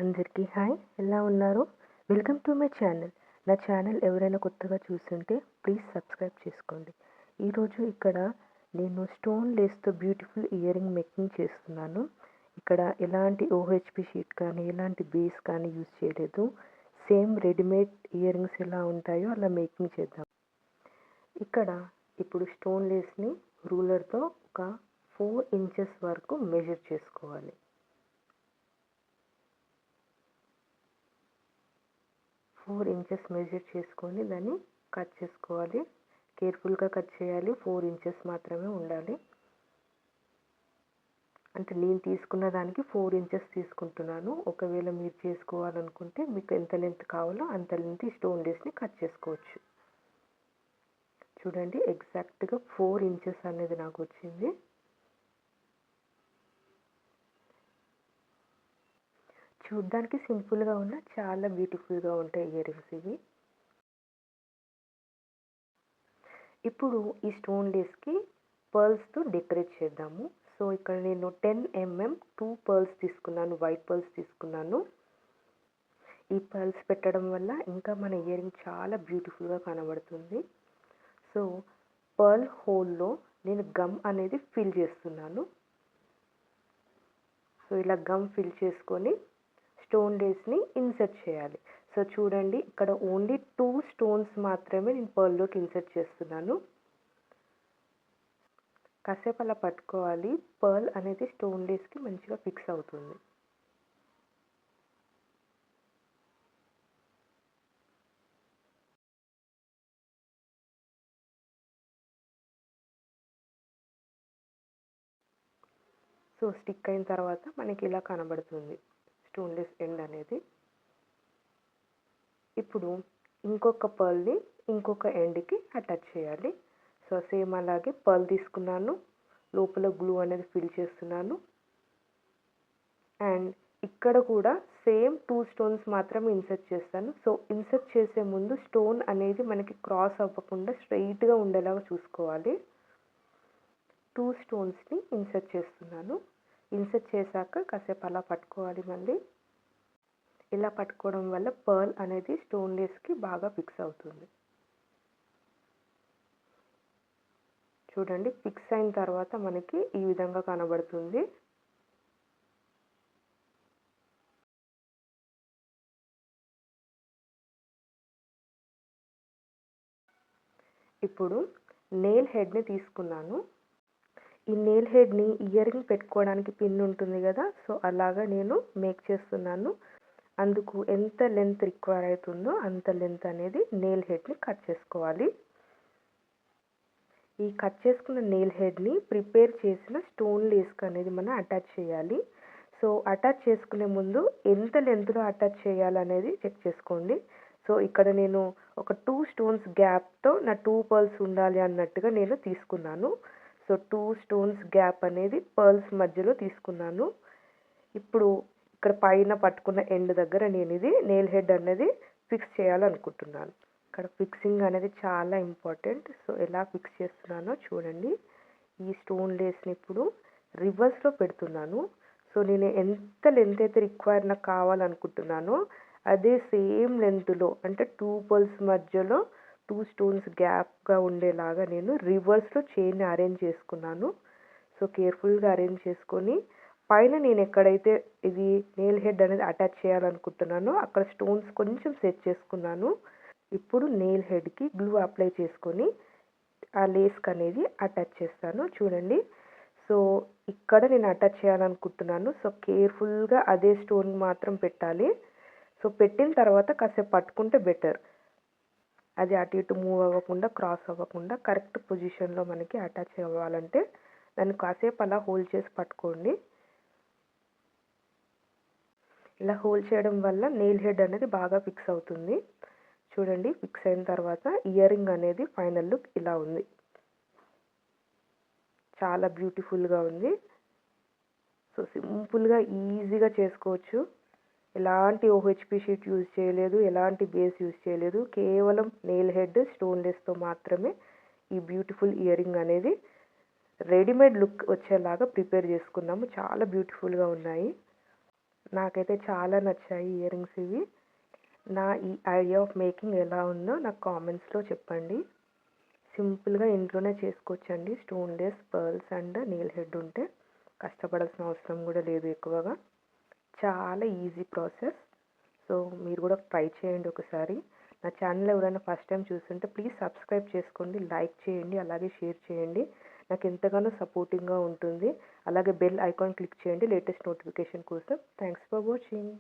అందరికీ హాయ్, ఎలా ఉన్నారు? Welcome to my channel. నా ఛానల్ ఎవరైనా కొత్తగా చూస్తుంటే ప్లీజ్ సబ్స్క్రైబ్ చేసుకోండి. ఈరోజు ఇక్కడ నేను స్టోన్ లేస్తో బ్యూటిఫుల్ ఇయర్ రింగ్ మేకింగ్ చేస్తున్నాను. ఇక్కడ ఎలాంటి ఓహెచ్పి షీట్ కానీ ఎలాంటి బేస్ కానీ యూజ్ చేయలేదు. సేమ్ రెడీమేడ్ ఇయర్ రింగ్స్ ఎలా ఉంటాయో అలా మేకింగ్ చేద్దాం. ఇక్కడ ఇప్పుడు స్టోన్ లేస్ని రూలర్తో ఒక 4 ఇంచెస్ వరకు మెజర్ చేసుకోవాలి. 4 ఇంచెస్ మెజర్ చేసుకొని దాన్ని కట్ చేసుకోవాలి. కేర్ఫుల్గా కట్ చేయాలి. 4 ఇంచెస్ మాత్రమే ఉండాలి. అంటే నేను తీసుకున్న దానికి 4 ఇంచెస్ తీసుకుంటున్నాను. ఒకవేళ మీరు చేసుకోవాలనుకుంటే మీకు ఎంత లెంత్ కావాలో అంత లెంత్ స్టోన్ లేస్ని కట్ చేసుకోవచ్చు. చూడండి, ఎగ్జాక్ట్గా 4 ఇంచెస్ అనేది నాకు వచ్చింది. చూడ్డానికి సింపుల్గా ఉన్న చాలా బ్యూటిఫుల్గా ఉంటాయి ఇయర్ రింగ్స్ ఇవి. ఇప్పుడు ఈ స్టోన్ లేస్కి పర్ల్స్తో డెకరేట్ చేద్దాము. సో ఇక్కడ నేను 10 mm 2 పర్ల్స్ తీసుకున్నాను, వైట్ పర్ల్స్ తీసుకున్నాను. ఈ పర్ల్స్ పెట్టడం వల్ల ఇంకా మన ఇయర్ రింగ్ చాలా బ్యూటిఫుల్గా కనబడుతుంది. సో పర్ల్ హోల్లో నేను గమ్ అనేది ఫిల్ చేస్తున్నాను. సో ఇలా గమ్ ఫిల్ చేసుకొని స్టోన్ లేస్ని ఇన్సర్ట్ చేయాలి. సో చూడండి, ఇక్కడ ఓన్లీ 2 స్టోన్స్ మాత్రమే నేను పర్ల్లోకి ఇన్సర్ట్ చేస్తున్నాను. కాసేపు అలా పట్టుకోవాలి. పర్ల్ అనేది స్టోన్ లేస్కి మంచిగా ఫిక్స్ అవుతుంది. సో స్టిక్ అయిన తర్వాత మనకి ఇలా కనబడుతుంది స్టోన్ లేస్ ఎండ్ అనేది. ఇప్పుడు ఇంకొక పర్ల్ని ఇంకొక ఎండ్కి అటాచ్ చేయాలి. సో సేమ్ అలాగే పర్ల్ తీసుకున్నాను, లోపల గ్లూ అనేది ఫిల్ చేస్తున్నాను. అండ్ ఇక్కడ కూడా సేమ్ 2 స్టోన్స్ మాత్రమే ఇన్సర్ట్ చేస్తాను. సో ఇన్సర్ట్ చేసే ముందు స్టోన్ అనేది మనకి క్రాస్ అవ్వకుండా స్ట్రైట్గా ఉండేలాగా చూసుకోవాలి. 2 స్టోన్స్ని ఇన్సర్ట్ చేస్తున్నాను. ఇన్సర్ట్ చేశాక కాసేపు అలా పట్టుకోవాలి. మళ్ళీ ఇలా పట్టుకోవడం వల్ల పర్ల్ అనేది స్టోన్ లేస్కి బాగా ఫిక్స్ అవుతుంది. చూడండి, ఫిక్స్ అయిన తర్వాత మనకి ఈ విధంగా కనబడుతుంది. ఇప్పుడు నెయిల్ హెడ్ని తీసుకున్నాను. ఈ నెయిల్ హెడ్ని ఇయర్ రింగ్ పెట్టుకోవడానికి పిన్ ఉంటుంది కదా, సో అలాగా నేను మేక్ చేస్తున్నాను. అందుకు ఎంత లెంత్ రిక్వైర్ అవుతుందో అంత లెంత్ అనేది నెయిల్ హెడ్ని కట్ చేసుకోవాలి. ఈ కట్ చేసుకున్న నెయిల్ హెడ్ని ప్రిపేర్ చేసిన స్టోన్ లేస్కి అనేది మనం అటాచ్ చేయాలి. సో అటాచ్ చేసుకునే ముందు ఎంత లెంత్లో అటాచ్ చేయాలనేది చెక్ చేసుకోండి. సో ఇక్కడ నేను ఒక 2 స్టోన్స్ గ్యాప్తో నా 2 పర్ల్స్ ఉండాలి అన్నట్టుగా నేను తీసుకున్నాను. సో 2 స్టోన్స్ గ్యాప్ అనేది పర్ల్స్ మధ్యలో తీసుకున్నాను. ఇప్పుడు ఇక్కడ పైన పట్టుకున్న ఎండ్ దగ్గర నేను ఇది నెయిల్ హెడ్ అనేది ఫిక్స్ చేయాలనుకుంటున్నాను. ఇక్కడ ఫిక్సింగ్ అనేది చాలా ఇంపార్టెంట్. సో ఎలా ఫిక్స్ చేస్తున్నానో చూడండి. ఈ స్టోన్ లేస్ని ఇప్పుడు రివర్స్లో పెడుతున్నాను. సో నేను ఎంత లెంత్ అయితే రిక్వైర్ నాకు కావాలనుకుంటున్నానో అదే సేమ్ లెంత్లో, అంటే 2 పర్ల్స్ మధ్యలో 2 స్టోన్స్ గ్యాప్గా ఉండేలాగా నేను రివర్స్లో చైన్ని అరేంజ్ చేసుకున్నాను. సో కేర్ఫుల్గా అరేంజ్ చేసుకొని పైన నేను ఎక్కడైతే ఇది నెయిల్ హెడ్ అనేది అటాచ్ చేయాలనుకుంటున్నానో అక్కడ స్టోన్స్ కొంచెం సెట్ చేసుకున్నాను. ఇప్పుడు నెయిల్ హెడ్కి గ్లూ అప్లై చేసుకొని ఆ లేస్కి అనేది అటాచ్ చేస్తాను. చూడండి, సో ఇక్కడ నేను అటాచ్ చేయాలనుకుంటున్నాను. సో కేర్ఫుల్గా అదే స్టోన్ మాత్రం పెట్టాలి. సో పెట్టిన తర్వాత కాసేపు పట్టుకుంటే బెటర్. అది అటు ఇటు మూవ్ అవ్వకుండా, క్రాస్ అవ్వకుండా కరెక్ట్ పొజిషన్లో మనకి అటాచ్ అవ్వాలంటే దాన్ని కాసేపు అలా హోల్డ్ చేసి పట్టుకోండి. ఇలా హోల్డ్ చేయడం వల్ల నెయిల్ హెడ్ అనేది బాగా ఫిక్స్ అవుతుంది. చూడండి, ఫిక్స్ అయిన తర్వాత ఇయర్ రింగ్ అనేది ఫైనల్ లుక్ ఇలా ఉంది. చాలా బ్యూటిఫుల్గా ఉంది. సో సింపుల్గా ఈజీగా చేసుకోవచ్చు. ఎలాంటి ఓహెచ్పి షీట్ యూజ్ చేయలేదు, ఎలాంటి బేస్ యూజ్ చేయలేదు. కేవలం నెయిల్ హెడ్ స్టోన్ లేస్తో మాత్రమే ఈ బ్యూటిఫుల్ ఇయర్ రింగ్ అనేది రెడీమేడ్ లుక్ వచ్చేలాగా ప్రిపేర్ చేసుకున్నాము. చాలా బ్యూటిఫుల్గా ఉన్నాయి. నాకైతే చాలా నచ్చాయి ఇయర్ రింగ్స్ ఇవి. నా ఈ ఐడియా ఆఫ్ మేకింగ్ ఎలా ఉందో నాకు కామెంట్స్‌లో చెప్పండి. సింపుల్‌గా ఇంట్లోనే చేసుకోవచ్చండి. స్టోన్‌లెస్ పర్ల్స్ అండ్ నీల్ హెడ్ ఉంటే కష్టపడాల్సిన అవసరం కూడా లేదు ఎక్కువగా. చాలా ఈజీ ప్రాసెస్. సో మీరు కూడా ట్రై చేయండి ఒకసారి. నా ఛానల్ ఎవరైనా ఫస్ట్ టైం చూస్తుంటే ప్లీజ్ సబ్స్క్రైబ్ చేసుకోండి, లైక్ చేయండి, అలాగే షేర్ చేయండి. నాకు ఎంతగానో సపోర్టింగ్‌గా ఉంటుంది. అలాగే బెల్ ఐకాన్ క్లిక్ చేయండి లేటెస్ట్ నోటిఫికేషన్ కోసం. Thanks for watching.